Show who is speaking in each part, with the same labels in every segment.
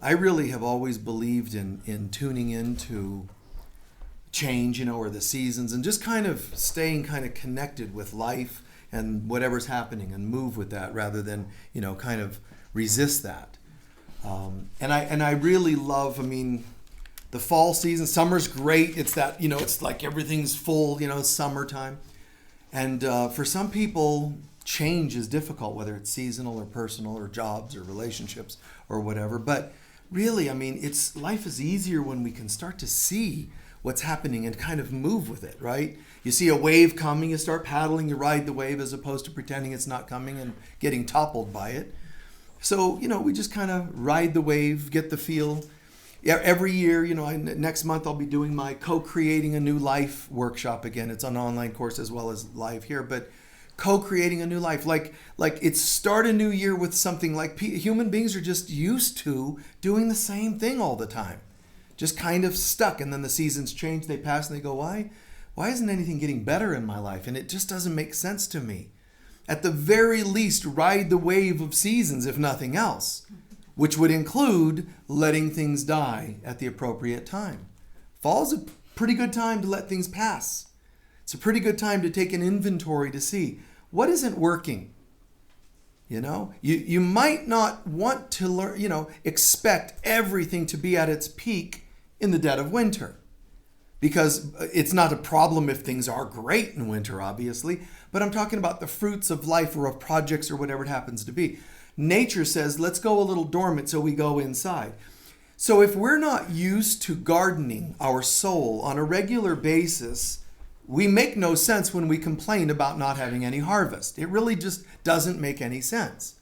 Speaker 1: I really have always believed in tuning into change, or the seasons, and just kind of staying kind of connected with life and whatever's happening and move with that rather than, kind of resist that. And I really love, the fall season. Summer's great. It's that, it's like everything's full, summertime. And for some people, change is difficult, whether it's seasonal or personal or jobs or relationships or whatever. But really, life is easier when we can start to see what's happening and kind of move with it, right? You see a wave coming, you start paddling, you ride the wave as opposed to pretending it's not coming and getting toppled by it. So, we just kind of ride the wave, get the feel. Yeah, every year, next month I'll be doing my Co-Creating a New Life workshop again. It's an online course as well as live here, but co-creating a new life, like it's start a new year with something like human beings are just used to doing the same thing all the time, just kind of stuck. And then the seasons change, they pass, and they go, why isn't anything getting better in my life? And it just doesn't make sense to me. At the very least, ride the wave of seasons, if nothing else, which would include letting things die at the appropriate time. Fall's a pretty good time to let things pass. It's a pretty good time to take an inventory to see what isn't working. You might not want to learn, expect everything to be at its peak in the dead of winter, because it's not a problem if things are great in winter, obviously, but I'm talking about the fruits of life or of projects or whatever it happens to be. Nature says, let's go a little dormant, so we go inside. So if we're not used to gardening our soul on a regular basis, we make no sense when we complain about not having any harvest. It really just doesn't make any sense.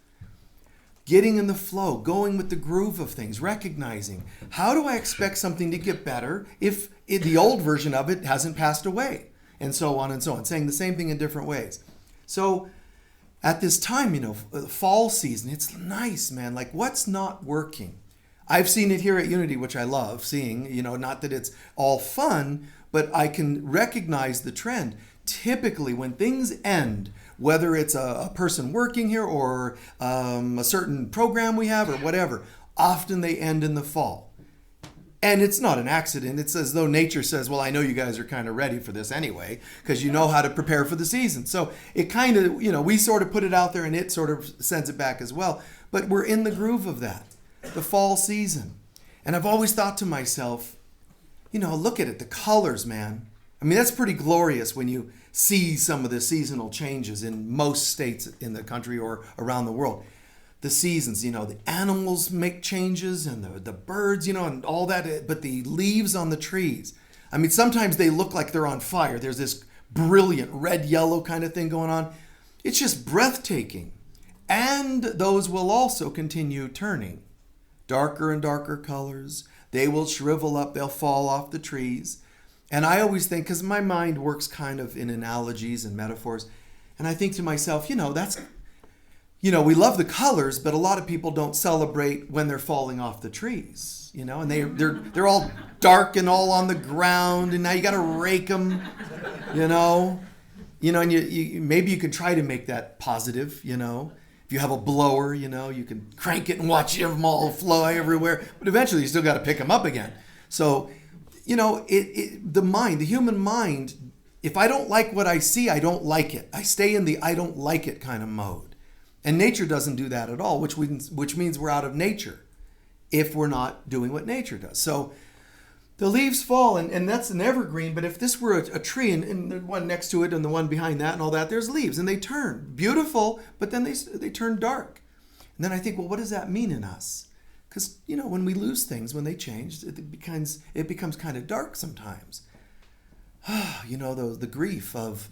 Speaker 1: Getting in the flow, going with the groove of things, recognizing, how do I expect something to get better if the old version of it hasn't passed away? And so on and so on, saying the same thing in different ways. So at this time, fall season, it's nice, man. Like, what's not working? I've seen it here at Unity, which I love seeing, not that it's all fun, but I can recognize the trend. Typically, when things end, whether it's a person working here or a certain program we have or whatever, often they end in the fall. And it's not an accident. It's as though nature says, well, I know you guys are kind of ready for this anyway, because you know how to prepare for the season. So it kind of, we sort of put it out there and it sort of sends it back as well. But we're in the groove of that, the fall season. And I've always thought to myself, look at it, the colors, man. That's pretty glorious when you see some of the seasonal changes in most states in the country or around the world. The seasons, the animals make changes and the birds, and all that, but the leaves on the trees. Sometimes they look like they're on fire. There's this brilliant red-yellow kind of thing going on. It's just breathtaking. And those will also continue turning. Darker and darker colors. They will shrivel up. They'll fall off the trees. And I always think, because my mind works kind of in analogies and metaphors, and I think to myself, that's... we love the colors, but a lot of people don't celebrate when they're falling off the trees, and they're all dark and all on the ground, and now you got to rake them, and you maybe you can try to make that positive, if you have a blower, you can crank it and watch them all fly everywhere, but eventually you still got to pick them up again. So, the human mind, if I don't like what I see, I don't like it. I stay in the I don't like it kind of mode. And nature doesn't do that at all, which means we're out of nature if we're not doing what nature does. So the leaves fall, and that's an evergreen, but if this were a tree and the one next to it and the one behind that and all that, there's leaves, and they turn beautiful, but then they turn dark. And then I think, well, what does that mean in us? Because, when we lose things, when they change, it becomes kind of dark sometimes. The grief of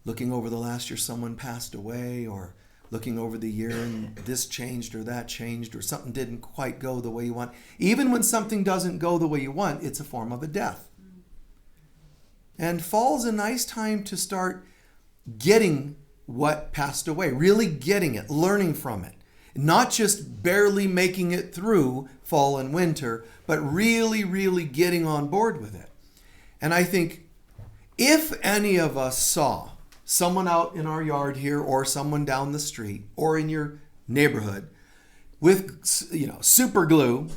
Speaker 1: looking over the last year someone passed away, or looking over the year and this changed or that changed, or something didn't quite go the way you want. Even when something doesn't go the way you want, it's a form of a death. And fall's a nice time to start getting what passed away, really getting it, learning from it. Not just barely making it through fall and winter, but really, really getting on board with it. And I think if any of us saw someone out in our yard here or someone down the street or in your neighborhood with, super glue,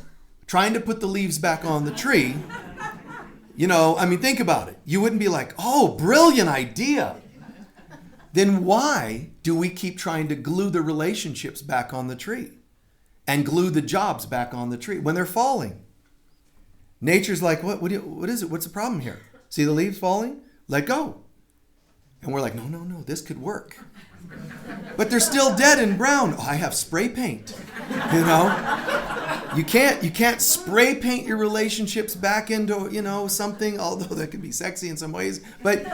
Speaker 1: trying to put the leaves back on the tree, think about it. You wouldn't be like, oh, brilliant idea. Then why do we keep trying to glue the relationships back on the tree and glue the jobs back on the tree when they're falling? Nature's like, what is it? What's the problem here? See the leaves falling? Let go. And we're like, no, this could work. But they're still dead and brown. Oh, I have spray paint. You can't spray paint your relationships back into, something, although that could be sexy in some ways. But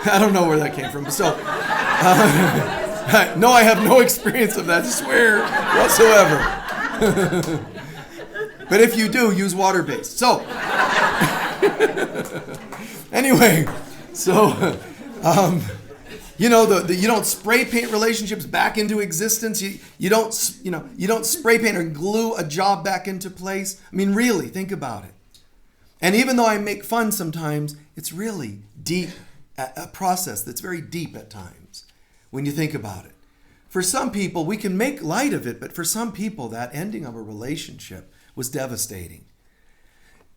Speaker 1: I don't know where that came from. So, no, I have no experience of that, I swear, whatsoever. But if you do, use water-based. So, anyway, so, you don't spray paint relationships back into existence. You don't spray paint or glue a job back into place. Really, think about it. And even though I make fun sometimes, it's really deep, a process that's very deep at times when you think about it. For some people, we can make light of it, but for some people, that ending of a relationship was devastating.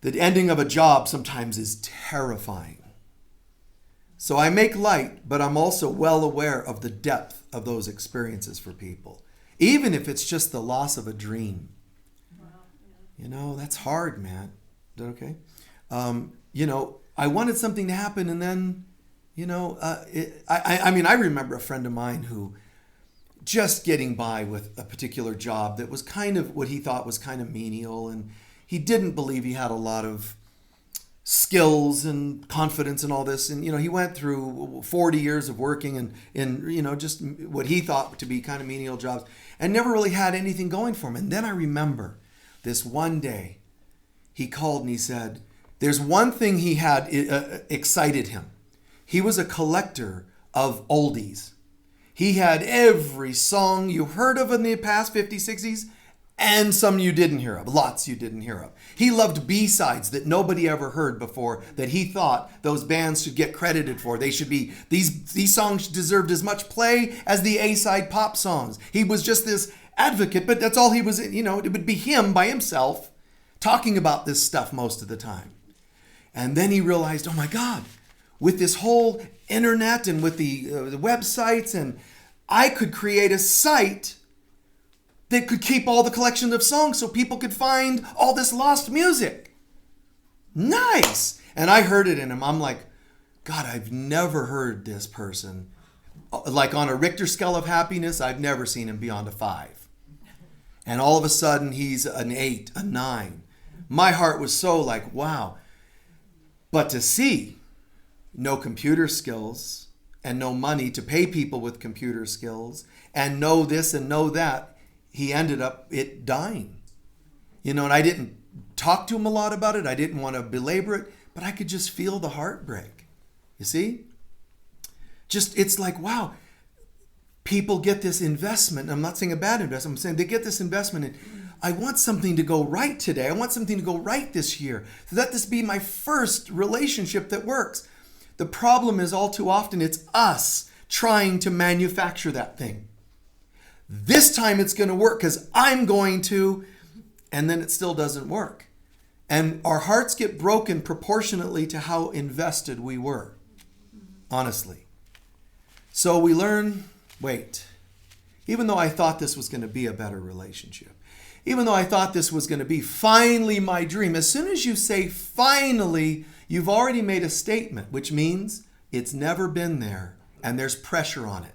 Speaker 1: The ending of a job sometimes is terrifying. So I make light, but I'm also well aware of the depth of those experiences for people. Even if it's just the loss of a dream. Wow. That's hard, man. Is that okay? I wanted something to happen, and then, I remember a friend of mine who just getting by with a particular job that was kind of what he thought was kind of menial, and he didn't believe he had a lot of skills and confidence and all this. And, he went through 40 years of working in just what he thought to be kind of menial jobs and never really had anything going for him. And then I remember this one day he called and he said, there's one thing he had excited him. He was a collector of oldies. He had every song you heard of in the past 50s, 60s, and some you didn't hear of, lots you didn't hear of. He loved B-sides that nobody ever heard before, that he thought those bands should get credited for. They should be, these songs deserved as much play as the A-side pop songs. He was just this advocate, but that's all he was, it would be him by himself talking about this stuff most of the time. And then he realized, oh my God, with this whole internet and with the websites, and I could create a site that could keep all the collection of songs so people could find all this lost music. Nice. And I heard it in him. I'm like, God, I've never heard this person. Like on a Richter scale of happiness, I've never seen him beyond a 5. And all of a sudden, he's an 8, a 9. My heart was so like, wow. But to see no computer skills and no money to pay people with computer skills and know this and know that, he ended up dying. And I didn't talk to him a lot about it. I didn't want to belabor it, but I could just feel the heartbreak. You see? It's like, wow, people get this investment. I'm not saying a bad investment. I'm saying they get this investment in, I want something to go right today. I want something to go right this year. So let this be my first relationship that works. The problem is all too often it's us trying to manufacture that thing. This time it's going to work because I'm going to, and then it still doesn't work. And our hearts get broken proportionately to how invested we were, honestly. So we learn, wait, even though I thought this was going to be a better relationship, even though I thought this was going to be finally my dream, as soon as you say finally, you've already made a statement, which means it's never been there and there's pressure on it.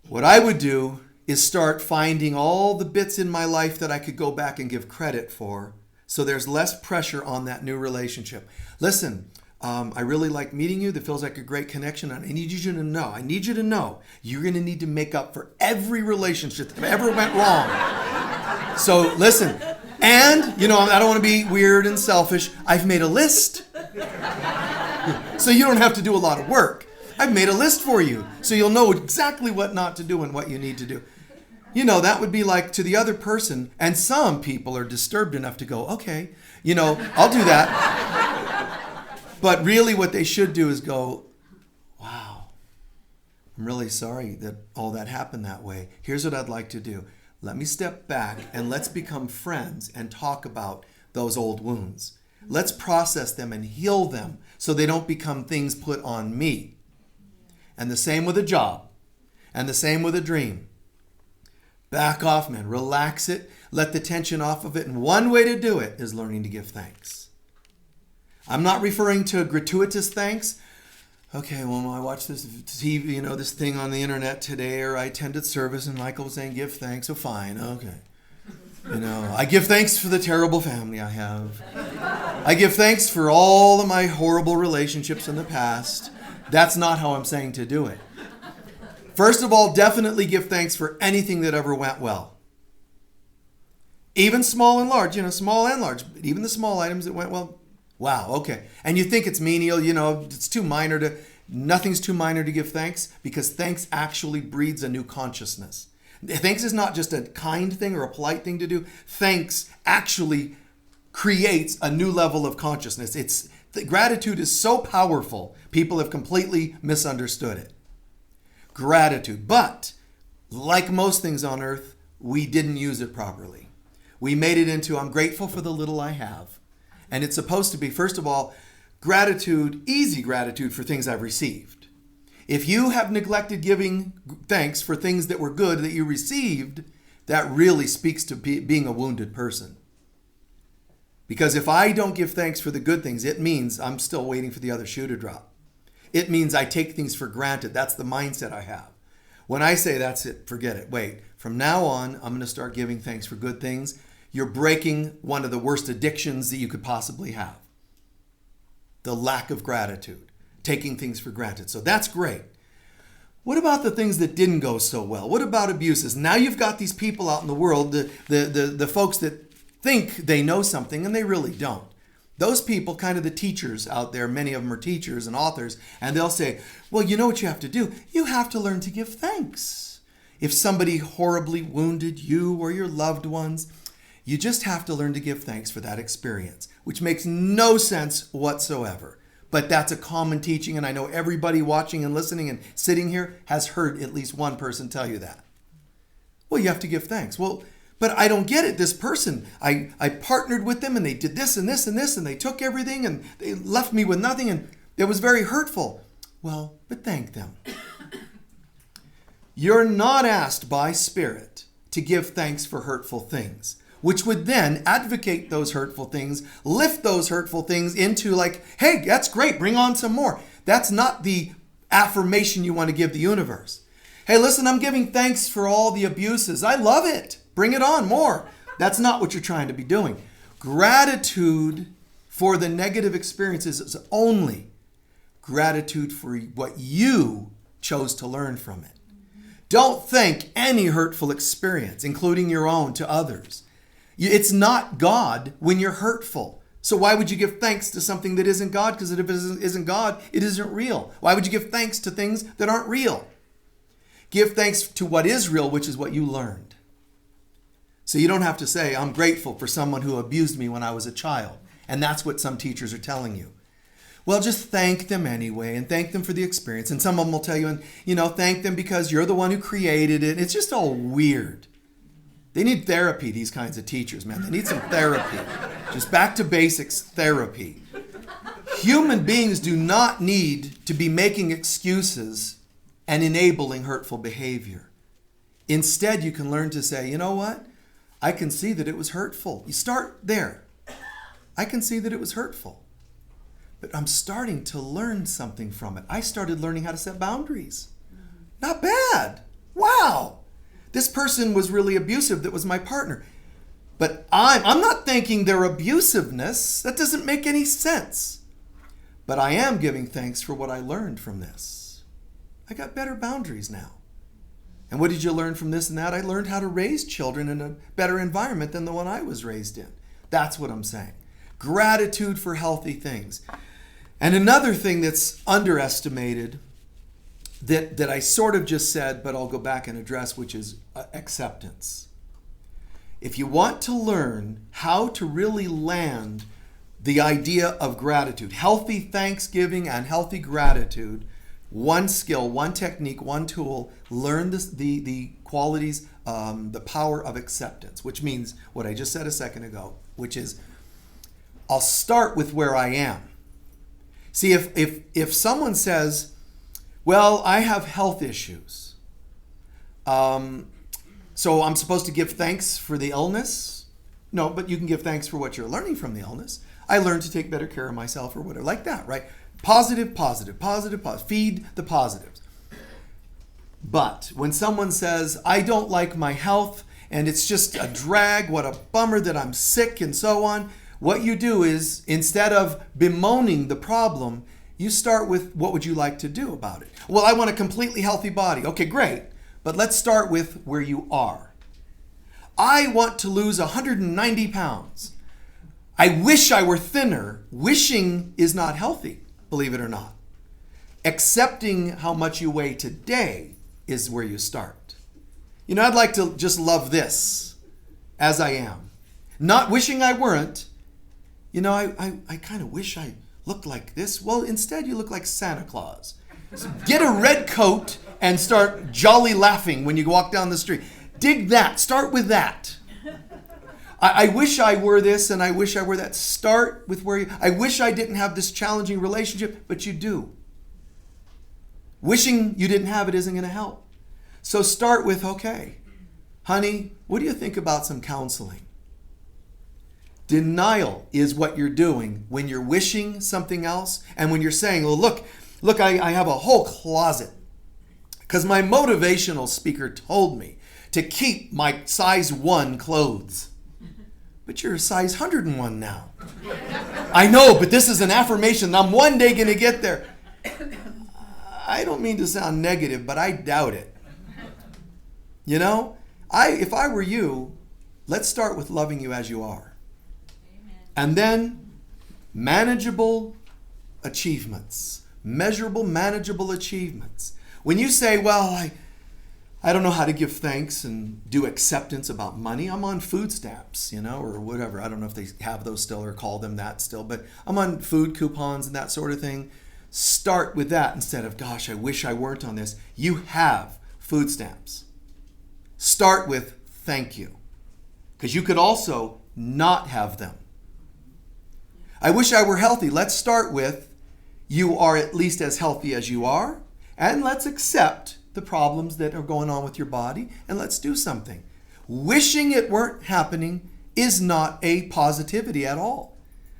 Speaker 1: What I would do is start finding all the bits in my life that I could go back and give credit for, so there's less pressure on that new relationship. Listen, I really like meeting you. That feels like a great connection. I need you to know you're going to need to make up for every relationship that ever went wrong. So listen, and, I don't want to be weird and selfish. I've made a list. So you don't have to do a lot of work. I've made a list for you, so you'll know exactly what not to do and what you need to do. That would be like to the other person, and some people are disturbed enough to go, okay, I'll do that. But really what they should do is go, wow, I'm really sorry that all that happened that way. Here's what I'd like to do. Let me step back and let's become friends and talk about those old wounds. Let's process them and heal them so they don't become things put on me. And the same with a job. And the same with a dream. Back off, man. Relax it. Let the tension off of it. And one way to do it is learning to give thanks. I'm not referring to gratuitous thanks. Okay, well, I watched this TV, this thing on the internet today, or I attended service and Michael was saying, give thanks. So fine, okay. I give thanks for the terrible family I have. I give thanks for all of my horrible relationships in the past. That's not how I'm saying to do it. First of all, definitely give thanks for anything that ever went well. Even small and large, small and large, but even the small items that went well. Wow, okay. And you think it's menial, it's too minor nothing's too minor to give thanks, because thanks actually breeds a new consciousness. Thanks is not just a kind thing or a polite thing to do. Thanks actually creates a new level of consciousness. Gratitude is so powerful, people have completely misunderstood it. Gratitude. But, like most things on earth, we didn't use it properly. We made it into, I'm grateful for the little I have. And it's supposed to be, first of all, gratitude, easy gratitude for things I've received. If you have neglected giving thanks for things that were good that you received, that really speaks to being a wounded person. Because if I don't give thanks for the good things, it means I'm still waiting for the other shoe to drop. It means I take things for granted. That's the mindset I have. When I say that's it, forget it. Wait, from now on, I'm going to start giving thanks for good things. You're breaking one of the worst addictions that you could possibly have. The lack of gratitude, taking things for granted. So that's great. What about the things that didn't go so well? What about abuses? Now you've got these people out in the world, the folks that think they know something and they really don't. Those people, kind of the teachers out there, many of them are teachers and authors, and they'll say, well, you know what you have to do? You have to learn to give thanks. If somebody horribly wounded you or your loved ones, you just have to learn to give thanks for that experience, which makes no sense whatsoever. But that's a common teaching, and I know everybody watching and listening and sitting here has heard at least one person tell you that. Well, you have to give thanks. Well, but I don't get it. This person, I partnered with them and they did this and this and this and they took everything and they left me with nothing and it was very hurtful. Well, but thank them. You're not asked by Spirit to give thanks for hurtful things, which would then advocate those hurtful things, lift those hurtful things into like, hey, that's great, bring on some more. That's not the affirmation you want to give the universe. Hey, listen, I'm giving thanks for all the abuses. I love it. Bring it on, more. That's not what you're trying to be doing. Gratitude for the negative experiences is only gratitude for what you chose to learn from it. Don't thank any hurtful experience, including your own, to others. It's not God when you're hurtful. So why would you give thanks to something that isn't God? Because if it isn't God, it isn't real. Why would you give thanks to things that aren't real? Give thanks to what is real, which is what you learned. So you don't have to say, I'm grateful for someone who abused me when I was a child. And that's what some teachers are telling you. Well, just thank them anyway and thank them for the experience. And some of them will tell you, and thank them because you're the one who created it. It's just all weird. They need therapy, these kinds of teachers, man. They need some therapy. Just back to basics, therapy. Human beings do not need to be making excuses and enabling hurtful behavior. Instead, you can learn to say, you know what? I can see that it was hurtful. You start there. I can see that it was hurtful. But I'm starting to learn something from it. I started learning how to set boundaries. Not bad. Wow. This person was really abusive that was my partner. But I'm not thanking their abusiveness. That doesn't make any sense. But I am giving thanks for what I learned from this. I got better boundaries now. And what did you learn from this and that? I learned how to raise children in a better environment than the one I was raised in. That's what I'm saying. Gratitude for healthy things. And another thing that's underestimated that I sort of just said, but I'll go back and address, which is acceptance. If you want to learn how to really land the idea of gratitude, healthy thanksgiving and healthy gratitude, One skill, one technique, one tool. Learn the qualities, the power of acceptance, which means what I just said a second ago, which is I'll start with where I am. See, if someone says, well, I have health issues, so I'm supposed to give thanks for the illness? No, but you can give thanks for what you're learning from the illness. I learned to take better care of myself or whatever, like that, right? Positive, positive, positive, positive. Feed the positives. But when someone says, I don't like my health and it's just a drag, what a bummer that I'm sick and so on, what you do is, instead of bemoaning the problem, you start with, what would you like to do about it? Well, I want a completely healthy body. Okay, great. But let's start with where you are. I want to lose 190 pounds. I wish I were thinner. Wishing is not healthy, believe it or not. Accepting how much you weigh today is where you start. You know, I'd like to just love this as I am. Not wishing I weren't. You know, I kind of wish I looked like this. Well, instead you look like Santa Claus. So get a red coat and start jolly laughing when you walk down the street. Dig that. Start with that. I wish I were this and I wish I were that. Start with where you... I wish I didn't have this challenging relationship, but you do. Wishing you didn't have it isn't going to help. So start with, okay, honey, what do you think about some counseling? Denial is what you're doing when you're wishing something else and when you're saying, well, look, I have a whole closet because my motivational speaker told me to keep my size 1 clothes. But you're a size 101 now. I know, but this is an affirmation. I'm one day going to get there. I don't mean to sound negative, but I doubt it. You know, if I were you, let's start with loving you as you are. Amen. And then manageable achievements. Measurable, manageable achievements. When you say, well, I don't know how to give thanks and do acceptance about money. I'm on food stamps, you know, or whatever. I don't know if they have those still or call them that still, but I'm on food coupons and that sort of thing. Start with that instead of, gosh, I wish I weren't on this. You have food stamps. Start with thank you, because you could also not have them. I wish I were healthy. Let's start with you are at least as healthy as you are, and let's accept the problems that are going on with your body, and let's do something. Wishing it weren't happening is not a positivity at all.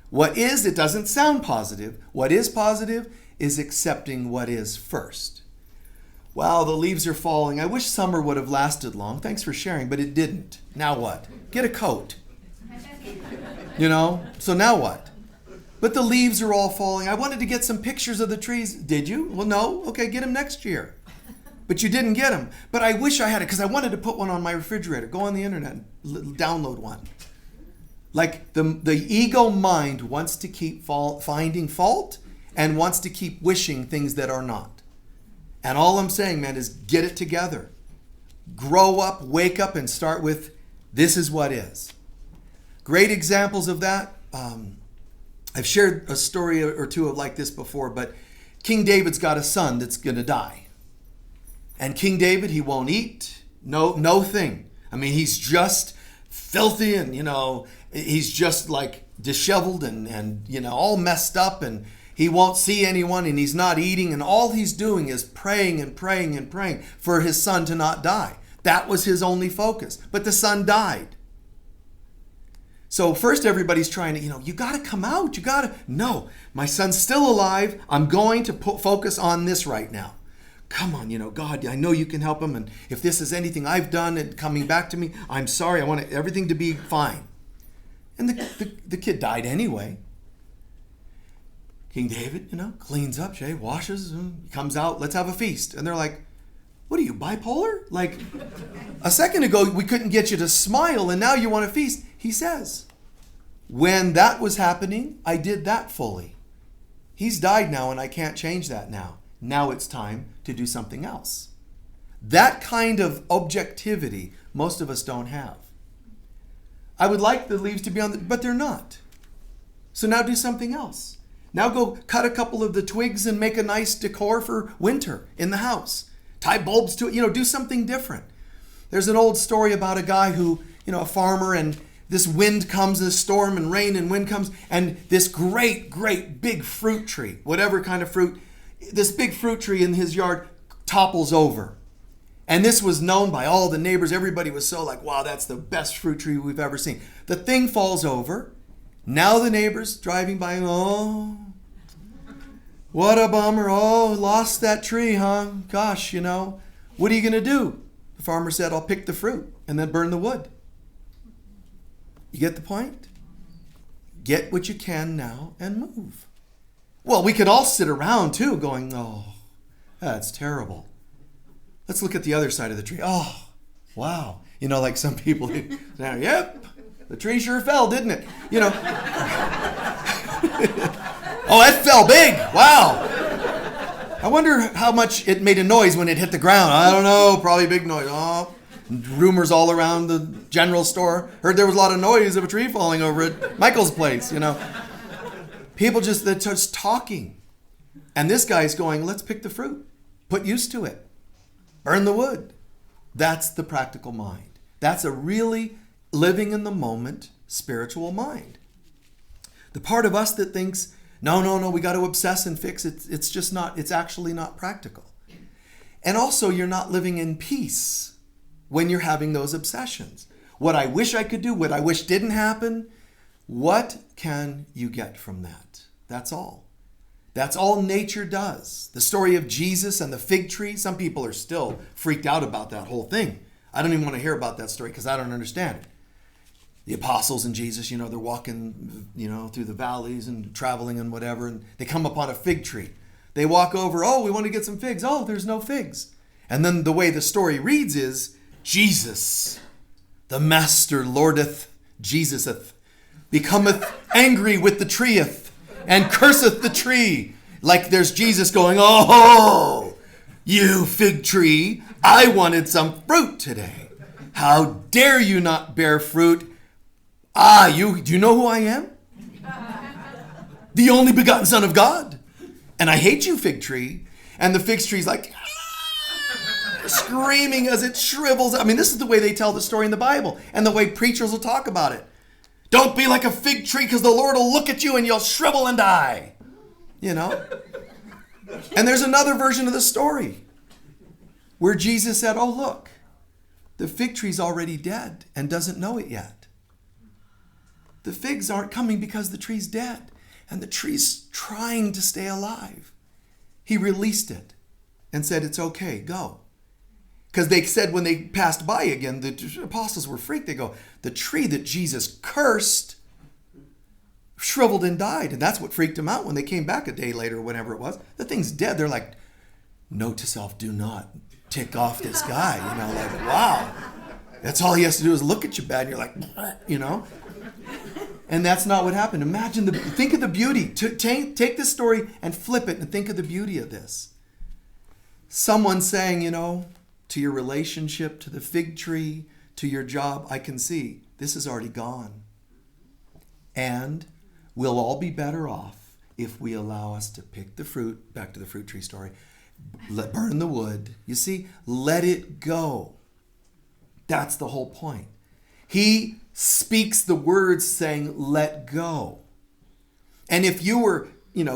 Speaker 1: What is, it doesn't sound positive. What is positive is accepting what is first. Wow, the leaves are falling. I wish summer would have lasted long. Thanks for sharing, but it didn't. Now what? Get a coat. You know, so now what? But the leaves are all falling. I wanted to get some pictures of the trees. Did you? Well, no. Okay, get them next year. But you didn't get them. But I wish I had it because I wanted to put one on my refrigerator. Go on the internet and download one. Like the ego mind wants to keep finding fault and wants to keep wishing things that are not. And all I'm saying, man, is get it together. Grow up, wake up, and start with this is what is. Great examples of that. I've shared a story or two of like this before, but King David's got a son that's going to die. And King David, he won't eat, no thing. I mean, he's just filthy and, you know, he's just like disheveled and you know, all messed up, and he won't see anyone and he's not eating, and all he's doing is praying and praying and praying for his son to not die. That was his only focus. But the son died. So first everybody's trying to, you got to come out. No, my son's still alive. I'm going to focus on this right now. Come on, God, I know you can help him. And if this is anything I've done and coming back to me, I'm sorry. I want everything to be fine. And the kid died anyway. King David, cleans up, washes, comes out, let's have a feast. And they're like, what are you, bipolar? Like, a second ago, we couldn't get you to smile, and now you want to feast. He says, when that was happening, I did that fully. He's died now, and I can't change that now. Now it's time to do something else. That kind of objectivity, most of us don't have. I would like the leaves to be on, but they're not. So now do something else. Now go cut a couple of the twigs and make a nice decor for winter in the house. Tie bulbs to it, do something different. There's an old story about a guy who, a farmer, and this wind comes, this storm and rain and wind comes, and this great, great big fruit tree, whatever kind of fruit, this big fruit tree in his yard topples over. And this was known by all the neighbors. Everybody was so like, wow, that's the best fruit tree we've ever seen. The thing falls over. Now the neighbors driving by, oh, what a bummer. Oh, lost that tree, huh? Gosh, what are you going to do? The farmer said, I'll pick the fruit and then burn the wood. You get the point? Get what you can now and move. Well, we could all sit around too going, oh, that's terrible. Let's look at the other side of the tree. Oh, wow. Like some people, say, yep, the tree sure fell, didn't it? Oh, that fell big. Wow. I wonder how much it made a noise when it hit the ground. I don't know, probably a big noise. Oh, rumors all around the general store. Heard there was a lot of noise of a tree falling over at Michael's place, People they're just talking. And this guy's going, let's pick the fruit. Put used to it. Burn the wood. That's the practical mind. That's a really living in the moment spiritual mind. The part of us that thinks, no, we got to obsess and fix it. It's actually not practical. And also you're not living in peace when you're having those obsessions. What I wish I could do, what I wish didn't happen, what can you get from that? That's all. That's all nature does. The story of Jesus and the fig tree, some people are still freaked out about that whole thing. I don't even want to hear about that story because I don't understand it. The apostles and Jesus, they're walking, through the valleys and traveling and whatever, and they come upon a fig tree. They walk over, oh, we want to get some figs. Oh, there's no figs. And then the way the story reads is, Jesus, the master lordeth, Jesuseth, becometh angry with the treeeth, and curseth the tree. Like there's Jesus going, oh, you fig tree, I wanted some fruit today. How dare you not bear fruit? Do you know who I am? The only begotten Son of God. And I hate you, fig tree. And the fig tree's like, screaming as it shrivels. I mean, this is the way they tell the story in the Bible and the way preachers will talk about it. Don't be like a fig tree because the Lord will look at you and you'll shrivel and die. And there's another version of the story where Jesus said, oh, look, the fig tree's already dead and doesn't know it yet. The figs aren't coming because the tree's dead and the tree's trying to stay alive. He released it and said, it's okay, go. Because they said when they passed by again, the apostles were freaked. They go, the tree that Jesus cursed shriveled and died. And that's what freaked them out when they came back a day later, or whenever it was. The thing's dead. They're like, note to self, do not tick off this guy. Like, wow. That's all he has to do is look at you bad. And you're like, And that's not what happened. Think of the beauty. Take this story and flip it and think of the beauty of this. Someone saying, to your relationship, to the fig tree, to your job, I can see this is already gone. And we'll all be better off if we allow us to pick the fruit, back to the fruit tree story, burn the wood. You see, let it go. That's the whole point. He speaks the words saying, let go. And if you were,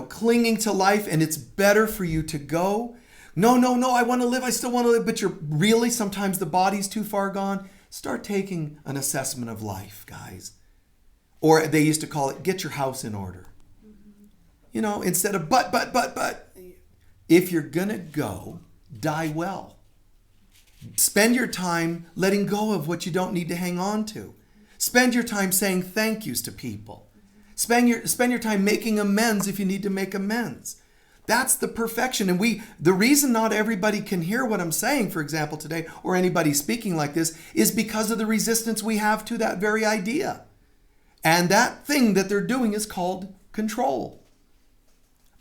Speaker 1: clinging to life and it's better for you to go, no, I want to live, I still want to live, but you're really, sometimes the body's too far gone, start taking an assessment of life, guys. Or they used to call it, get your house in order. Instead of but. If you're going to go, die well. Spend your time letting go of what you don't need to hang on to. Spend your time saying thank yous to people. Spend your time making amends if you need to make amends. That's the perfection. And the reason not everybody can hear what I'm saying, for example, today, or anybody speaking like this, is because of the resistance we have to that very idea. And that thing that they're doing is called control.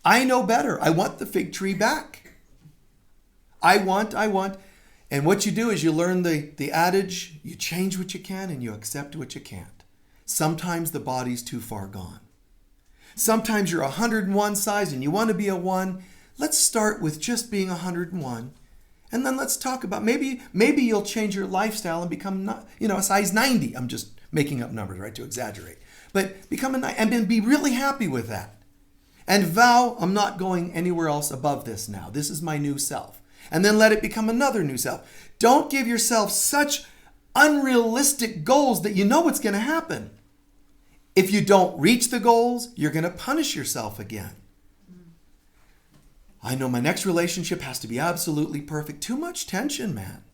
Speaker 1: I know better. I want the fig tree back. I want. And what you do is you learn the adage, you change what you can and you accept what you can't. Sometimes the body's too far gone. Sometimes you're 101 size and you want to be a 1. Let's start with just being 101. And then let's talk about maybe you'll change your lifestyle and become a size 90. I'm just making up numbers, right, to exaggerate. But become and then be really happy with that. And vow, I'm not going anywhere else above this now. This is my new self. And then let it become another new self. Don't give yourself such unrealistic goals that you know what's going to happen. If you don't reach the goals, you're going to punish yourself again. I know my next relationship has to be absolutely perfect. Too much tension, man.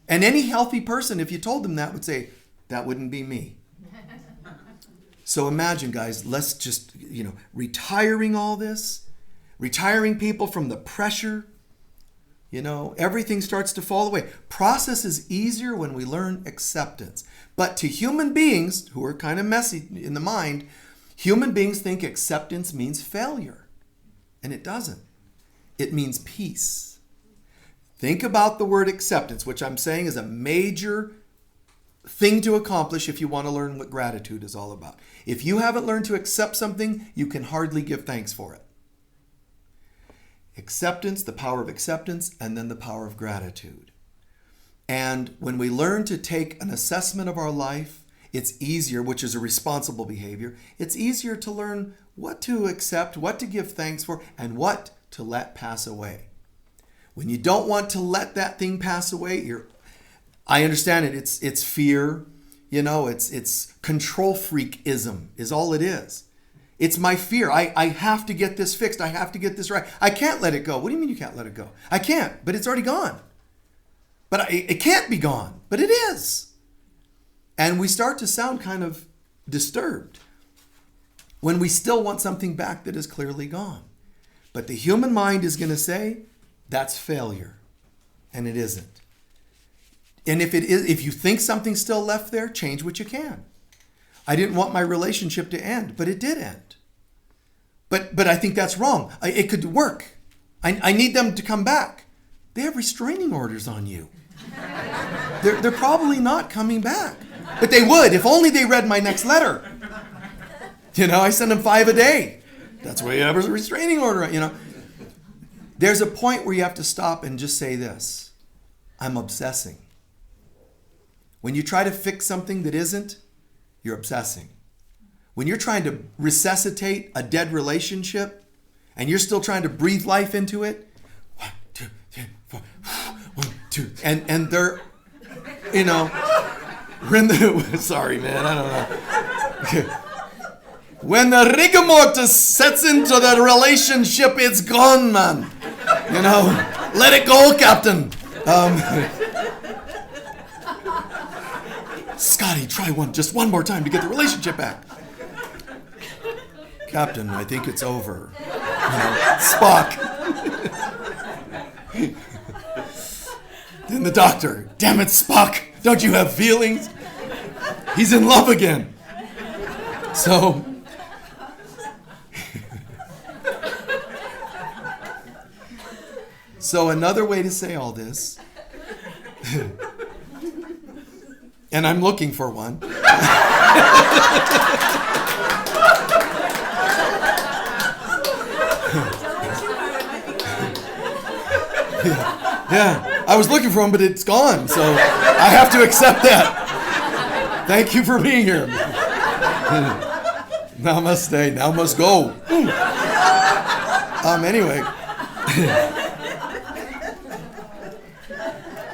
Speaker 1: And any healthy person, if you told them that, would say, that wouldn't be me. So imagine, guys, let's just, retiring all this, retiring people from the pressure, everything starts to fall away. Process is easier when we learn acceptance. But to human beings who are kind of messy in the mind, human beings think acceptance means failure. And it doesn't. It means peace. Think about the word acceptance, which I'm saying is a major thing to accomplish if you want to learn what gratitude is all about. If you haven't learned to accept something, you can hardly give thanks for it. Acceptance, the power of acceptance, and then the power of gratitude. And when we learn to take an assessment of our life, it's easier, which is a responsible behavior, it's easier to learn what to accept, what to give thanks for, and what to let pass away. When you don't want to let that thing pass away, I understand it. It's fear. It's control freakism is all it is. It's my fear. I have to get this fixed. I have to get this right. I can't let it go. What do you mean you can't let it go? I can't, but it's already gone. But it can't be gone, but it is. And we start to sound kind of disturbed when we still want something back that is clearly gone. But the human mind is going to say, that's failure. And it isn't. And if you think something's still left there, change what you can. I didn't want my relationship to end, but it did end. But I think that's wrong. It could work. I need them to come back. They have restraining orders on you. They're probably not coming back. But they would, if only they read my next letter. I send them 5 a day. That's why you have a restraining order, There's a point where you have to stop and just say this. I'm obsessing. When you try to fix something that isn't, you're obsessing. When you're trying to resuscitate a dead relationship and you're still trying to breathe life into it, 1, 2, 3, 4, 1, 2, and they're, sorry, man, I don't know. When the rigor mortis sets into the relationship, it's gone, man. Let it go, Captain. Scotty, try just one more time to get the relationship back. Captain, I think it's over. Spock. Then the doctor, damn it, Spock, don't you have feelings? He's in love again. So another way to say all this, and I'm looking for one. Yeah, I was looking for one, but it's gone, so I have to accept that. Thank you for being here. Namaste. Now must go. Anyway.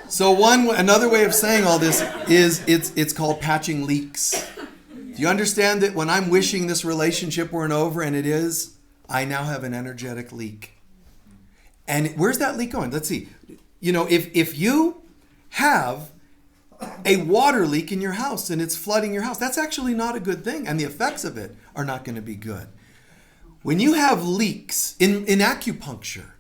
Speaker 1: So another way of saying all this is it's called patching leaks. Do you understand that when I'm wishing this relationship weren't over, and it is, I now have an energetic leak. And where's that leak going? Let's see. If you have a water leak in your house and it's flooding your house, that's actually not a good thing. And the effects of it are not going to be good. When you have leaks in acupuncture,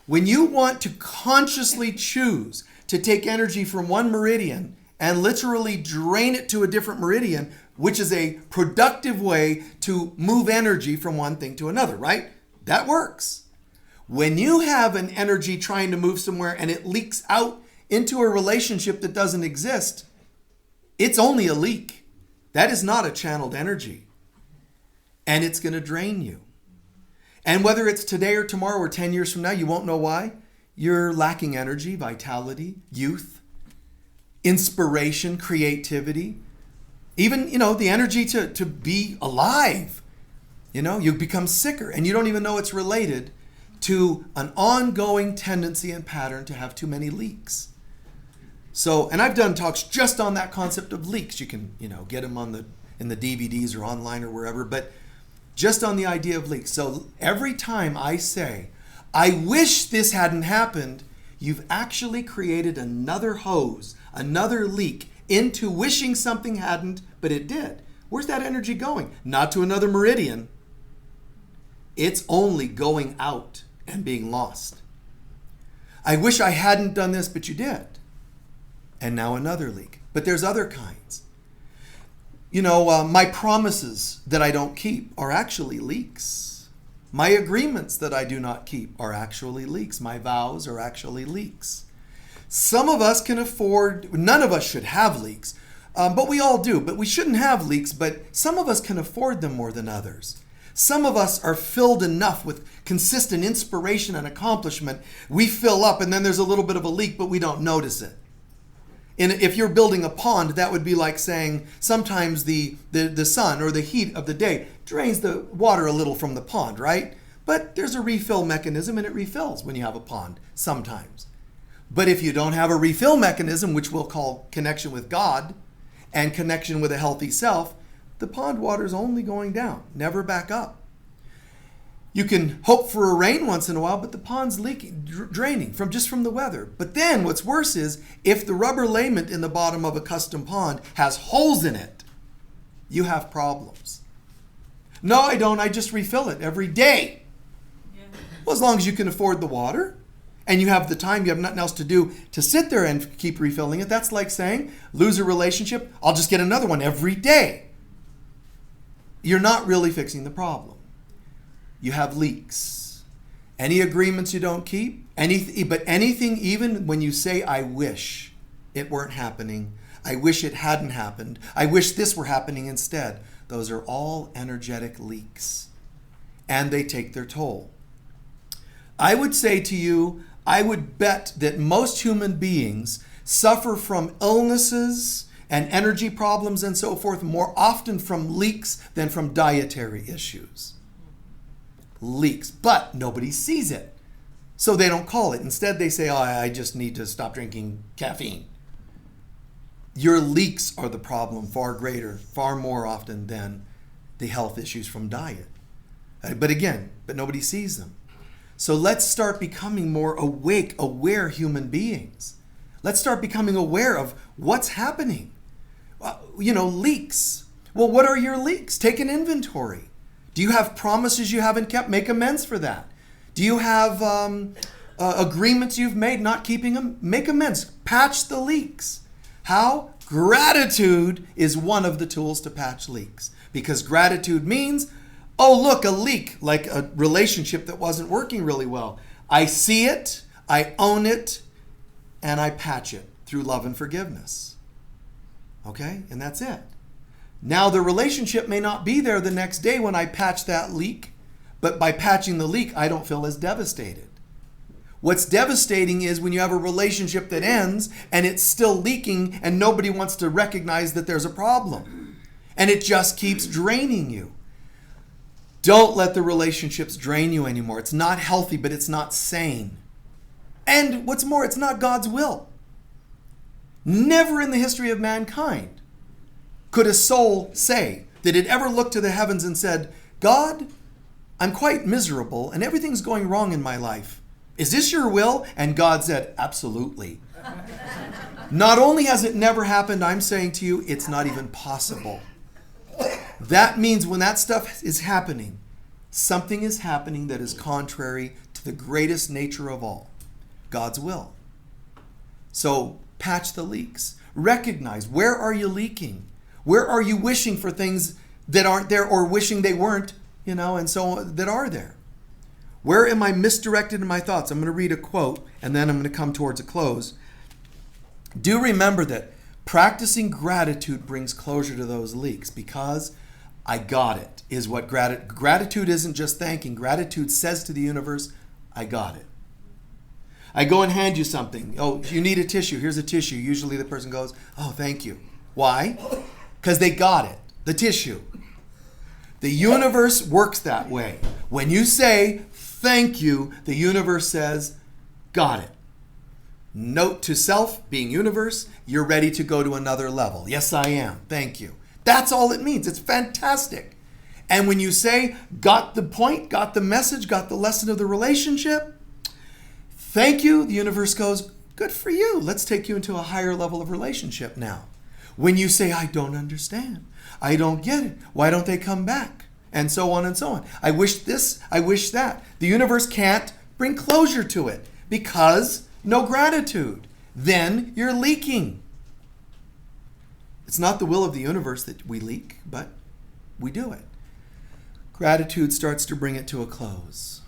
Speaker 1: when you want to consciously choose to take energy from one meridian and literally drain it to a different meridian, which is a productive way to move energy from one thing to another, right? That works. When you have an energy trying to move somewhere and it leaks out into a relationship that doesn't exist, it's only a leak. That is not a channeled energy. and it's going to drain you. And whether it's today or tomorrow or 10 years from now, you won't know why. You're lacking energy, vitality, youth, inspiration, creativity, even, the energy to be alive. You become sicker and you don't even know it's related to an ongoing tendency and pattern to have too many leaks. So, and I've done talks just on that concept of leaks. You can, get them in the DVDs or online or wherever, but just on the idea of leaks. So every time I say, I wish this hadn't happened, you've actually created another hose, another leak into wishing something hadn't, but it did. Where's that energy going? Not to another meridian. It's only going out and being lost. I wish I hadn't done this, but you did. And now another leak. But there's other kinds. My promises that I don't keep are actually leaks. My agreements that I do not keep are actually leaks. My vows are actually leaks. Some of us can afford, none of us should have leaks, but we all do. But we shouldn't have leaks, but some of us can afford them more than others. Some of us are filled enough with consistent inspiration and accomplishment. We fill up and then there's a little bit of a leak, but we don't notice it. And if you're building a pond, that would be like saying sometimes the sun or the heat of the day drains the water a little from the pond, right? But there's a refill mechanism and it refills when you have a pond sometimes. But if you don't have a refill mechanism, which we'll call connection with God and connection with a healthy self, the pond water is only going down, never back up. You can hope for a rain once in a while, but the pond's leaking, draining from the weather. But then what's worse is if the rubber layment in the bottom of a custom pond has holes in it, you have problems. No, I don't. I just refill it every day. Yeah. Well, as long as you can afford the water and you have the time, you have nothing else to do to sit there and keep refilling it. That's like saying, lose a relationship, I'll just get another one every day. You're not really fixing the problem. You have leaks. Any agreements you don't keep, anything, even when you say, I wish it weren't happening, I wish it hadn't happened, I wish this were happening instead, those are all energetic leaks. And they take their toll. I would say to you, I would bet that most human beings suffer from illnesses and energy problems and so forth more often from leaks than from dietary issues. Leaks, but nobody sees it. So they don't call it. Instead, they say, I just need to stop drinking caffeine. Your leaks are the problem far greater, far more often than the health issues from diet. But nobody sees them. So let's start becoming more awake, aware human beings. Let's start becoming aware of what's happening. Leaks. Well, what are your leaks? Take an inventory. Do you have promises you haven't kept? Make amends for that. Do you have agreements you've made, not keeping them? Make amends. Patch the leaks. How? Gratitude is one of the tools to patch leaks. Because gratitude means, oh, look, a leak, like a relationship that wasn't working really well. I see it, I own it, and I patch it through love and forgiveness. Okay? And that's it. Now, the relationship may not be there the next day when I patch that leak, but by patching the leak, I don't feel as devastated. What's devastating is when you have a relationship that ends and it's still leaking and nobody wants to recognize that there's a problem. And it just keeps draining you. Don't let the relationships drain you anymore. It's not healthy, but it's not sane. And what's more, it's not God's will. Never in the history of mankind could a soul say that it ever looked to the heavens and said, God, I'm quite miserable and everything's going wrong in my life. Is this your will? And God said, absolutely. Not only has it never happened, I'm saying to you, it's not even possible. That means when that stuff is happening, something is happening that is contrary to the greatest nature of all, God's will. So patch the leaks. Recognize, where are you leaking? Where are you wishing for things that aren't there or wishing they weren't, and so that are there? Where am I misdirected in my thoughts? I'm going to read a quote and then I'm going to come towards a close. Do remember that practicing gratitude brings closure to those leaks because I got it, is what gratitude isn't just thanking. Gratitude says to the universe, I got it. I go and hand you something. Oh, you need a tissue. Here's a tissue. Usually the person goes, oh, thank you. Why? Because they got it, the tissue. The universe works that way. When you say thank you, the universe says, got it. Note to self, being universe, you're ready to go to another level. Yes, I am. Thank you. That's all it means. It's fantastic. And when you say, got the point, got the message, got the lesson of the relationship, thank you, the universe goes, good for you. Let's take you into a higher level of relationship now. When you say, I don't understand, I don't get it, why don't they come back? And so on and so on. I wish this, I wish that. The universe can't bring closure to it because no gratitude. Then you're leaking. It's not the will of the universe that we leak, but we do it. Gratitude starts to bring it to a close.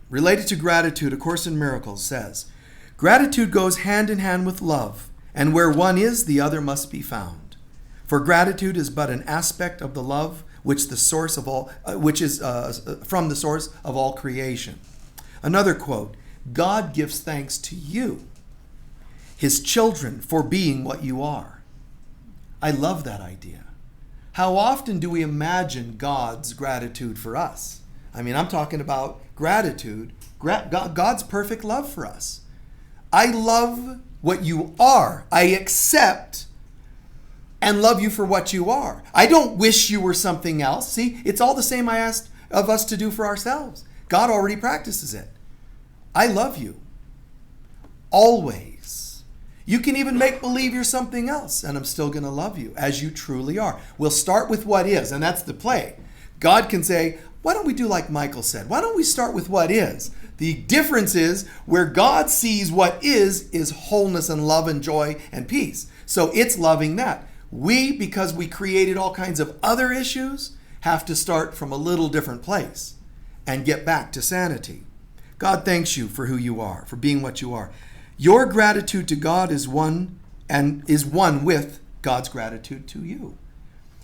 Speaker 1: Related to gratitude, A Course in Miracles says, gratitude goes hand in hand with love, and where one is, the other must be found. For gratitude is but an aspect of the love which the source of all, which is from the source of all creation. Another quote: God gives thanks to you, his children, for being what you are. I love that idea. How often do we imagine God's gratitude for us? I mean, I'm talking about gratitude, God's perfect love for us. I love what you are. I accept and love you for what you are. I don't wish you were something else. See, it's all the same I asked of us to do for ourselves. God already practices it. I love you. Always. You can even make believe you're something else, and I'm still going to love you as you truly are. We'll start with what is, and that's the play. God can say, why don't we do like Michael said? Why don't we start with what is? The difference is where God sees what is wholeness and love and joy and peace. So it's loving that. We, because we created all kinds of other issues, have to start from a little different place and get back to sanity. God thanks you for who you are, for being what you are. Your gratitude to God is one with God's gratitude to you.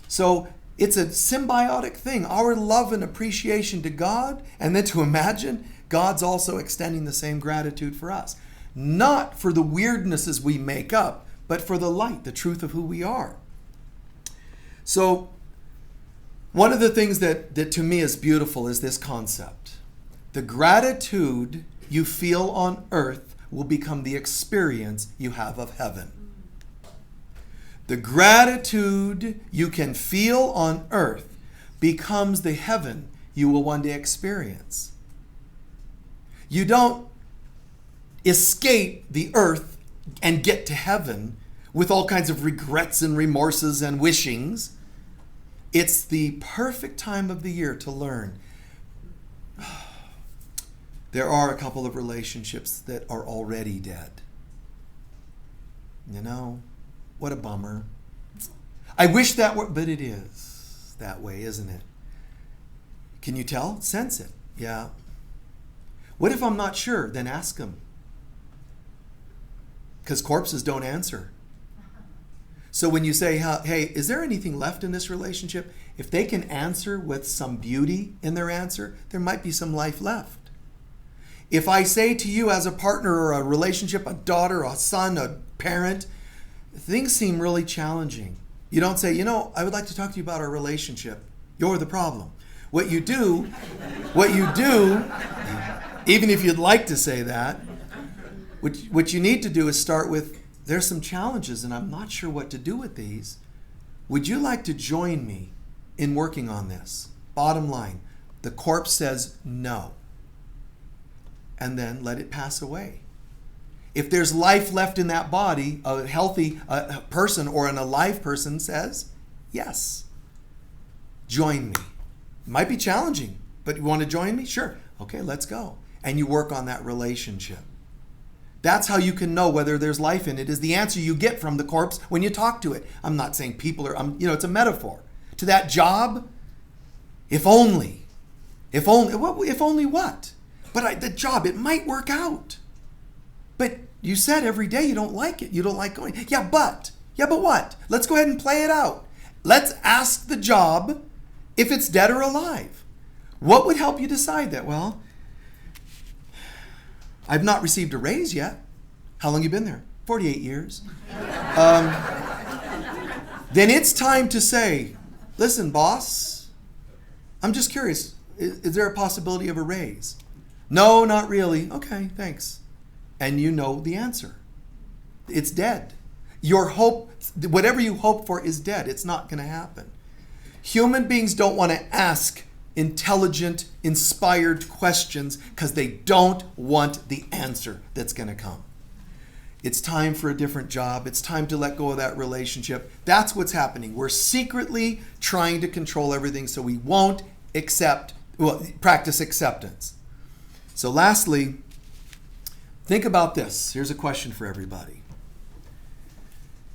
Speaker 1: So it's a symbiotic thing. Our love and appreciation to God, and then to imagine God's also extending the same gratitude for us. Not for the weirdnesses we make up, but for the light, the truth of who we are. So one of the things that to me is beautiful is this concept. The gratitude you feel on earth will become the experience you have of heaven. The gratitude you can feel on earth becomes the heaven you will one day experience. You don't escape the earth and get to heaven with all kinds of regrets and remorses and wishings. It's the perfect time of the year to learn. There are a couple of relationships that are already dead. You know, what a bummer. I wish that were, but it is that way, isn't it? Can you tell? Sense it. Yeah. What if I'm not sure? Then ask them. Because corpses don't answer. So when you say, hey, is there anything left in this relationship? If they can answer with some beauty in their answer, there might be some life left. If I say to you as a partner or a relationship, a daughter, a son, a parent, things seem really challenging. You don't say, I would like to talk to you about our relationship. You're the problem. What you do, even if you'd like to say that, what you need to do is start with, there's some challenges and I'm not sure what to do with these. Would you like to join me in working on this? Bottom line, the corpse says no. And then let it pass away. If there's life left in that body, a healthy person or an alive person says, yes, join me. It might be challenging, but you want to join me? Sure. Okay, let's go. And you work on that relationship. That's how you can know whether there's life in it, is the answer you get from the corpse when you talk to it. I'm not saying people are, it's a metaphor. To that job, if only what? But the job, it might work out. But you said every day you don't like it. You don't like going. Yeah, but what? Let's go ahead and play it out. Let's ask the job if it's dead or alive. What would help you decide that? Well, I've not received a raise yet. How long you been there? 48 years. Then it's time to say, listen, boss, I'm just curious. Is there a possibility of a raise? No, not really. Okay, thanks. And you know the answer. It's dead. Your hope, whatever you hope for is dead. It's not going to happen. Human beings don't want to ask intelligent, inspired questions because they don't want the answer that's going to come. It's time for a different job. It's time to let go of that relationship. That's what's happening. We're secretly trying to control everything so we won't practice acceptance. So lastly, think about this. Here's a question for everybody.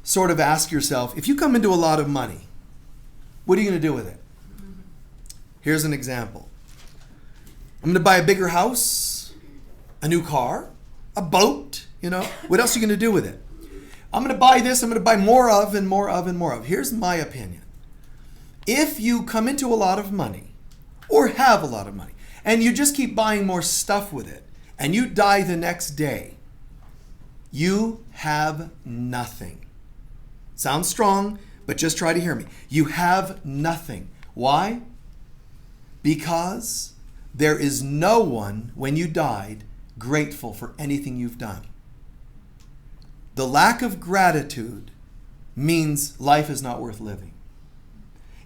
Speaker 1: Sort of ask yourself, if you come into a lot of money, what are you going to do with it? Here's an example. I'm going to buy a bigger house, a new car, a boat. What else are you going to do with it? I'm going to buy this. I'm going to buy more of and more of and more of. Here's my opinion. If you come into a lot of money or have a lot of money and you just keep buying more stuff with it and you die the next day, you have nothing. Sounds strong, but just try to hear me. You have nothing. Why? Because there is no one, when you died, grateful for anything you've done. The lack of gratitude means life is not worth living.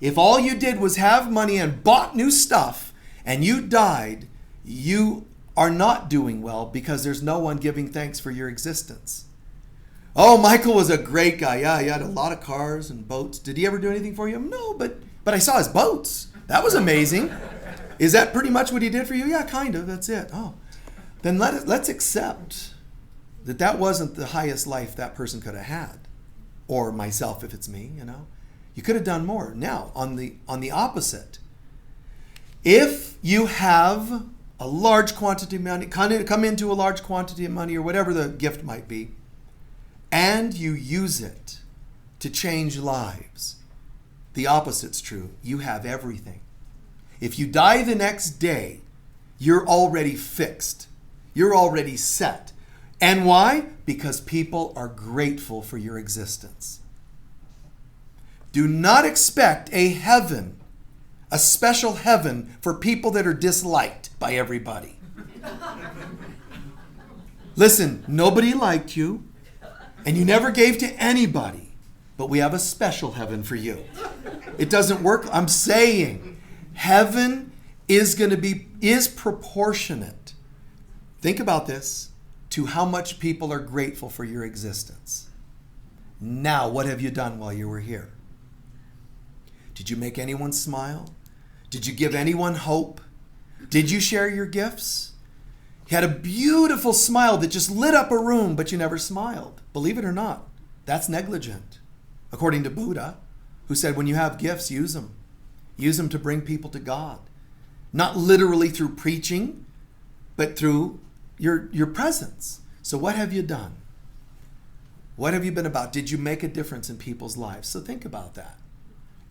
Speaker 1: If all you did was have money and bought new stuff and you died, you are not doing well because there's no one giving thanks for your existence. Oh, Michael was a great guy. Yeah, he had a lot of cars and boats. Did he ever do anything for you? No, but I saw his boats. That was amazing. Is that pretty much what he did for you? Yeah, kind of. That's it. Oh, then let's accept that wasn't the highest life that person could have had, or myself if it's me. You could have done more. Now, on the opposite, if you have a large quantity of money, come into a large quantity of money or whatever the gift might be, and you use it to change lives, the opposite's true. You have everything. If you die the next day, you're already fixed. You're already set. And why? Because people are grateful for your existence. Do not expect a heaven, a special heaven for people that are disliked by everybody. Listen, nobody liked you, and you never gave to anybody, but we have a special heaven for you. It doesn't work. I'm saying heaven is proportionate. Think about this, to how much people are grateful for your existence. Now, what have you done while you were here? Did you make anyone smile? Did you give anyone hope? Did you share your gifts? You had a beautiful smile that just lit up a room, but you never smiled. Believe it or not, that's negligent. According to Buddha, who said when you have gifts, use them. Use them to bring people to God. Not literally through preaching, but through your presence. So what have you done? What have you been about? Did you make a difference in people's lives? So think about that.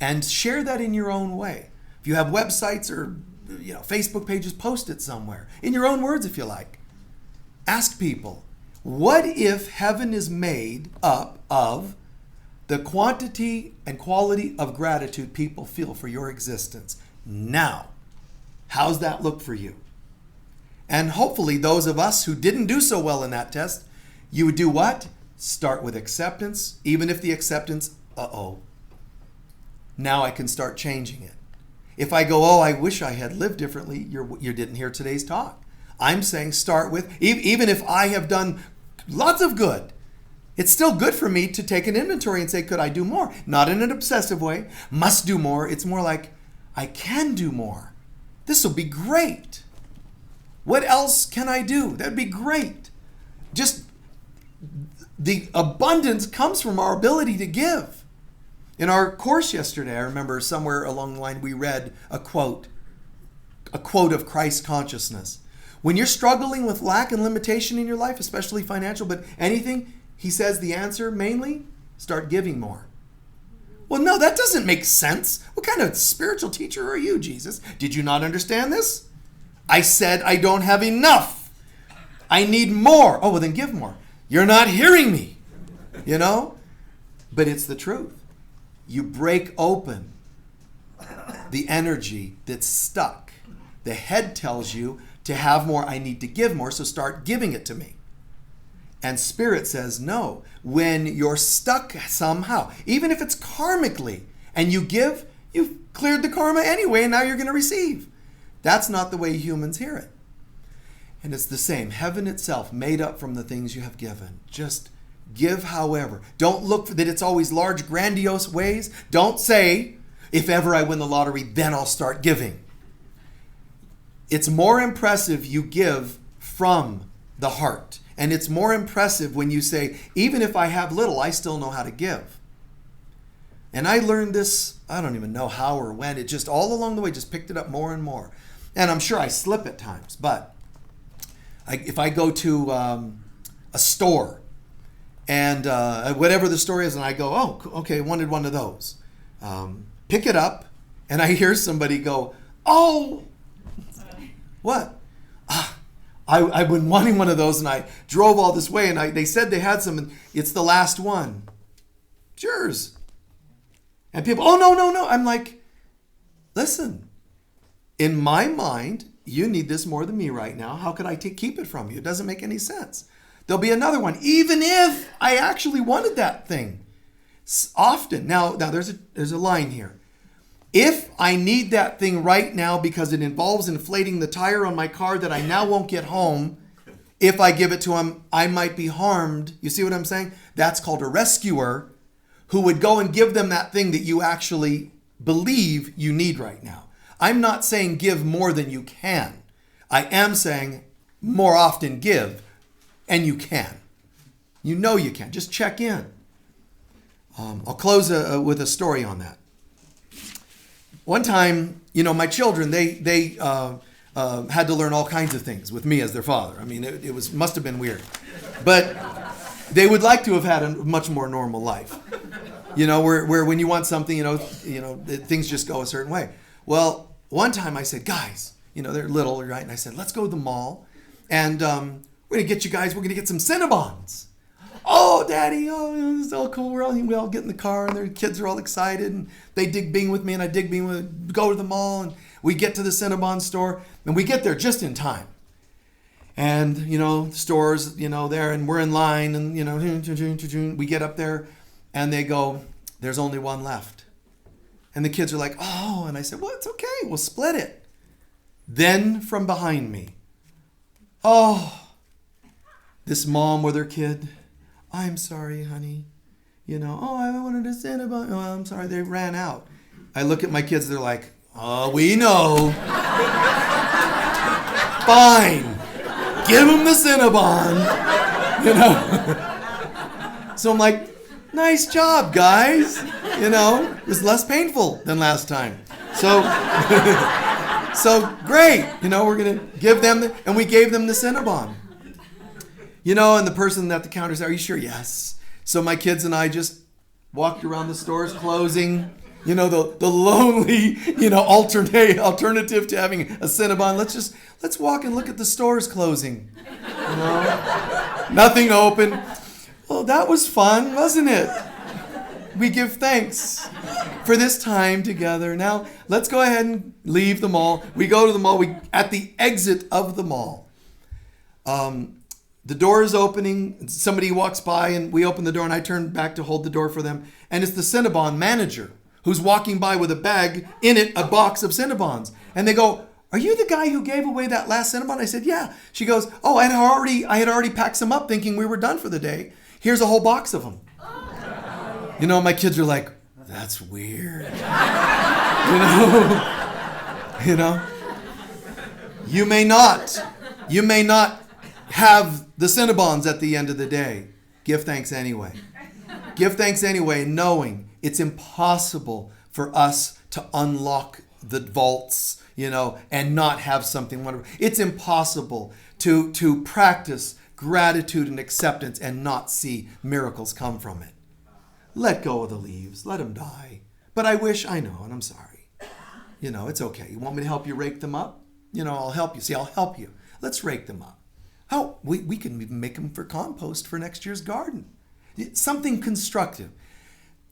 Speaker 1: And share that in your own way. If you have websites or Facebook pages, post it somewhere. In your own words, if you like. Ask people, what if heaven is made up of the quantity and quality of gratitude people feel for your existence? Now, how's that look for you? And hopefully those of us who didn't do so well in that test, you would do what? Start with acceptance, even if the acceptance, now I can start changing it. If I go, I wish I had lived differently, you didn't hear today's talk. I'm saying start with, even if I have done lots of good, it's still good for me to take an inventory and say, could I do more? Not in an obsessive way, must do more. It's more like, I can do more. This will be great. What else can I do? That'd be great. Just the abundance comes from our ability to give. In our course yesterday, I remember somewhere along the line we read a quote of Christ consciousness. When you're struggling with lack and limitation in your life, especially financial, but anything, he says the answer mainly, start giving more. Well, no, that doesn't make sense. What kind of spiritual teacher are you, Jesus? Did you not understand this? I said I don't have enough. I need more. Oh, well, then give more. You're not hearing me, But it's the truth. You break open the energy that's stuck. The head tells you to have more. I need to give more, so start giving it to me. And spirit says, no. When you're stuck somehow, even if it's karmically, and you give, you've cleared the karma anyway, and now you're going to receive. That's not the way humans hear it. And it's the same. Heaven itself, made up from the things you have given. Just give however. Don't look for that it's always large, grandiose ways. Don't say, if ever I win the lottery, then I'll start giving. It's more impressive you give from the heart. And it's more impressive when you say, even if I have little, I still know how to give. And I learned this, I don't even know how or when. It just all along the way just picked it up more and more. And I'm sure I slip at times. But if I go to a store and whatever the store is, and I go, oh, okay, wanted one of those. Pick it up, and I hear somebody go, oh, what? I've been wanting one of those, and I drove all this way, and they said they had some, and it's the last one. It's yours. And people, oh, no. I'm like, listen, in my mind, you need this more than me right now. How could I keep it from you? It doesn't make any sense. There'll be another one, even if I actually wanted that thing. Often, now there's a line here. If I need that thing right now because it involves inflating the tire on my car that I now won't get home, if I give it to him, I might be harmed. You see what I'm saying? That's called a rescuer who would go and give them that thing that you actually believe you need right now. I'm not saying give more than you can. I am saying more often give, and you can. You know you can. Just check in. I'll close with a story on that. One time, my children, they had to learn all kinds of things with me as their father. I mean, it must have been weird. But they would like to have had a much more normal life. Where when you want something, things just go a certain way. Well, one time I said, guys, they're little, right? And I said, let's go to the mall. And we're going to get some Cinnabons. Oh, Daddy, this is all cool. We all get in the car, and their kids are all excited, and they dig Bing with me, and I dig Bing with. Go to the mall, and we get to the Cinnabon store, and we get there just in time. And the store's there, and we're in line, and we get up there, and they go, "There's only one left," and the kids are like, "Oh," and I said, "Well, it's okay. We'll split it." Then from behind me, this mom with her kid. I'm sorry, honey. I wanted a Cinnabon. Oh, I'm sorry, they ran out. I look at my kids, they're like, oh, we know. Fine. Give them the Cinnabon. So I'm like, nice job, guys. It was less painful than last time. So, great. We're going to give them, and we gave them the Cinnabon. And the person at the counter said, are you sure? Yes. So my kids and I just walked around the stores closing, the lonely, alternative to having a Cinnabon. Let's walk and look at the stores closing. Nothing open. Well, that was fun, wasn't it? We give thanks for this time together. Now, let's go ahead and leave the mall. We go to the mall. At the exit of the mall, the door is opening. Somebody walks by, and we open the door, and I turn back to hold the door for them. And it's the Cinnabon manager who's walking by with a bag, in it a box of Cinnabons. And they go, are you the guy who gave away that last Cinnabon? I said, yeah. She goes, oh, I had already packed some up thinking we were done for the day. Here's a whole box of them. My kids are like, that's weird. You may not have the Cinnabons at the end of the day. Give thanks anyway. Give thanks anyway, knowing it's impossible for us to unlock the vaults, and not have something wonderful. It's impossible to practice gratitude and acceptance and not see miracles come from it. let go of the leaves. Let them die. But I know, and I'm sorry. It's okay. You want me to help you rake them up? I'll help you. See, I'll help you. Let's rake them up. Oh, we can even make them for compost for next year's garden. Something constructive.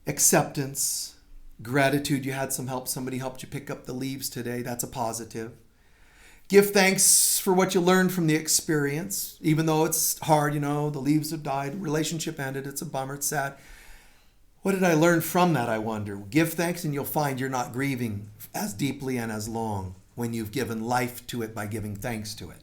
Speaker 1: Acceptance, gratitude. You had some help. Somebody helped you pick up the leaves today. That's a positive. Give thanks for what you learned from the experience. Even though it's hard, the leaves have died, relationship ended, it's a bummer, it's sad. What did I learn from that, I wonder? Give thanks and you'll find you're not grieving as deeply and as long when you've given life to it by giving thanks to it.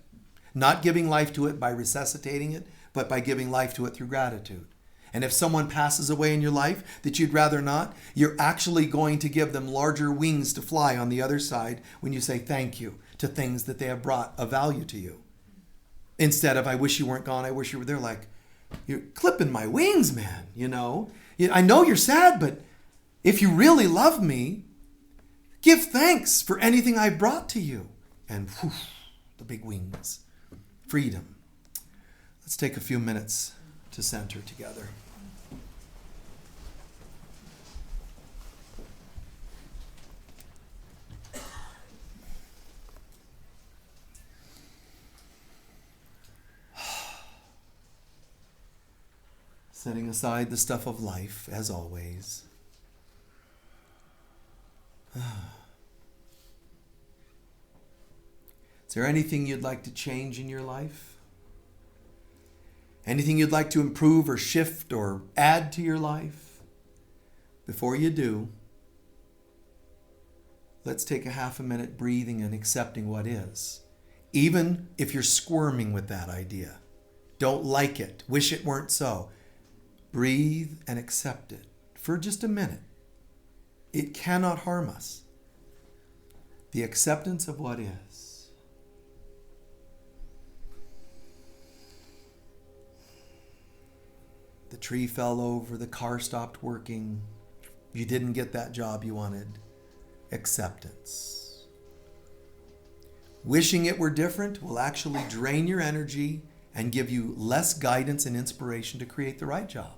Speaker 1: Not giving life to it by resuscitating it, but by giving life to it through gratitude. And if someone passes away in your life that you'd rather not, you're actually going to give them larger wings to fly on the other side when you say thank you to things that they have brought of value to you. Instead of, I wish you weren't gone, I wish you were there. Like, you're clipping my wings, man, I know you're sad, but if you really love me, give thanks for anything I brought to you. And whew, the big wings. Freedom. Let's take a few minutes to center together. Setting aside the stuff of life, as always. Is there anything you'd like to change in your life? Anything you'd like to improve or shift or add to your life? Before you do, let's take a half a minute breathing and accepting what is. Even if you're squirming with that idea. Don't like it. Wish it weren't so. Breathe and accept it for just a minute. It cannot harm us. The acceptance of what is. The tree fell over, the car stopped working, you didn't get that job you wanted. Acceptance. Wishing it were different will actually drain your energy and give you less guidance and inspiration to create the right job.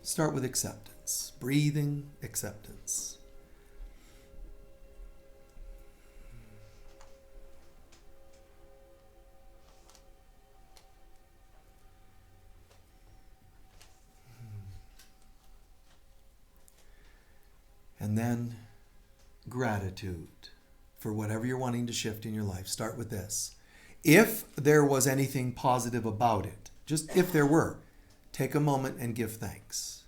Speaker 1: Start with acceptance. Breathing, acceptance. And then gratitude for whatever you're wanting to shift in your life. Start with this. If there was anything positive about it, just if there were, take a moment and give thanks.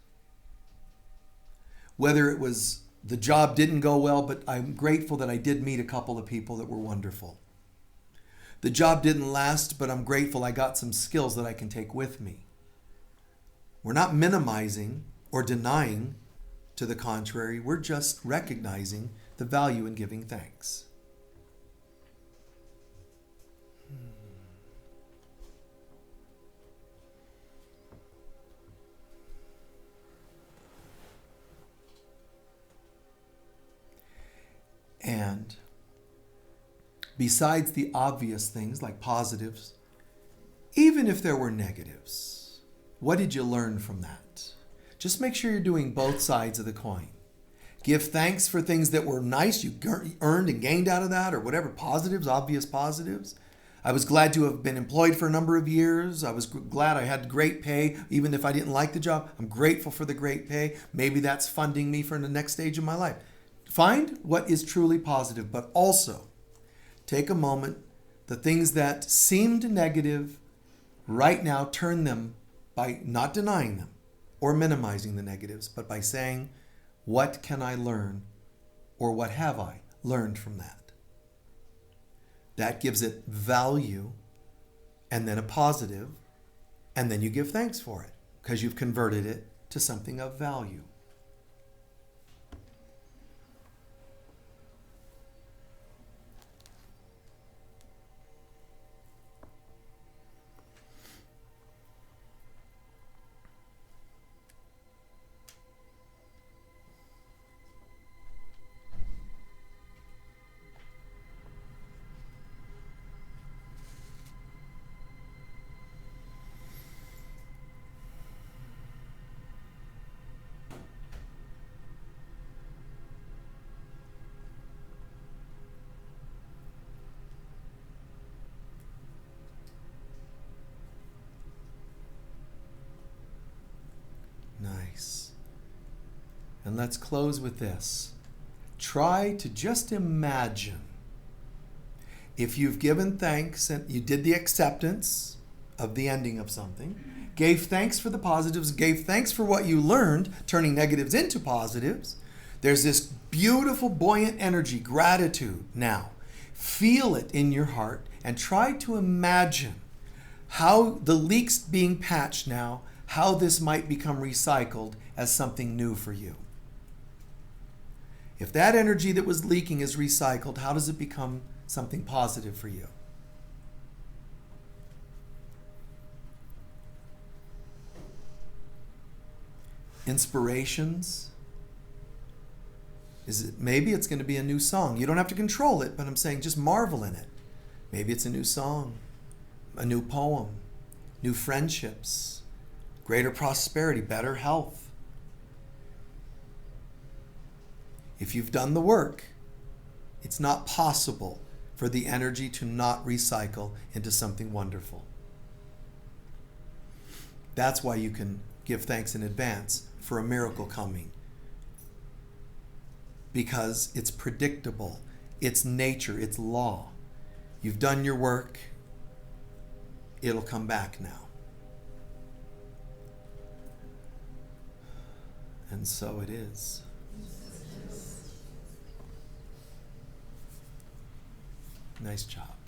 Speaker 1: Whether it was the job didn't go well, but I'm grateful that I did meet a couple of people that were wonderful. The job didn't last, but I'm grateful I got some skills that I can take with me. We're not minimizing or denying. To the contrary, we're just recognizing the value in giving thanks. And besides the obvious things like positives, even if there were negatives, what did you learn from that? Just make sure you're doing both sides of the coin. Give thanks for things that were nice, you earned and gained out of that, or whatever, positives, obvious positives. I was glad to have been employed for a number of years. I was glad I had great pay, even if I didn't like the job. I'm grateful for the great pay. Maybe that's funding me for the next stage of my life. Find what is truly positive, but also take a moment. The things that seemed negative, right now turn them by not denying them or minimizing the negatives, but by saying, what can I learn, or what have I learned from that? That gives it value, and then a positive, and then you give thanks for it because you've converted it to something of value. And let's close with this. Try to just imagine if you've given thanks and you did the acceptance of the ending of something, gave thanks for the positives, gave thanks for what you learned, turning negatives into positives. There's this beautiful, buoyant energy, gratitude now. Feel it in your heart and try to imagine how the leaks being patched now, how this might become recycled as something new for you. If that energy that was leaking is recycled, how does it become something positive for you? Inspirations. Maybe it's going to be a new song. You don't have to control it, but I'm saying just marvel in it. Maybe it's a new song, a new poem, new friendships, greater prosperity, better health. If you've done the work, it's not possible for the energy to not recycle into something wonderful. That's why you can give thanks in advance for a miracle coming. Because it's predictable, it's nature, it's law. You've done your work, it'll come back now. And so it is. Nice job.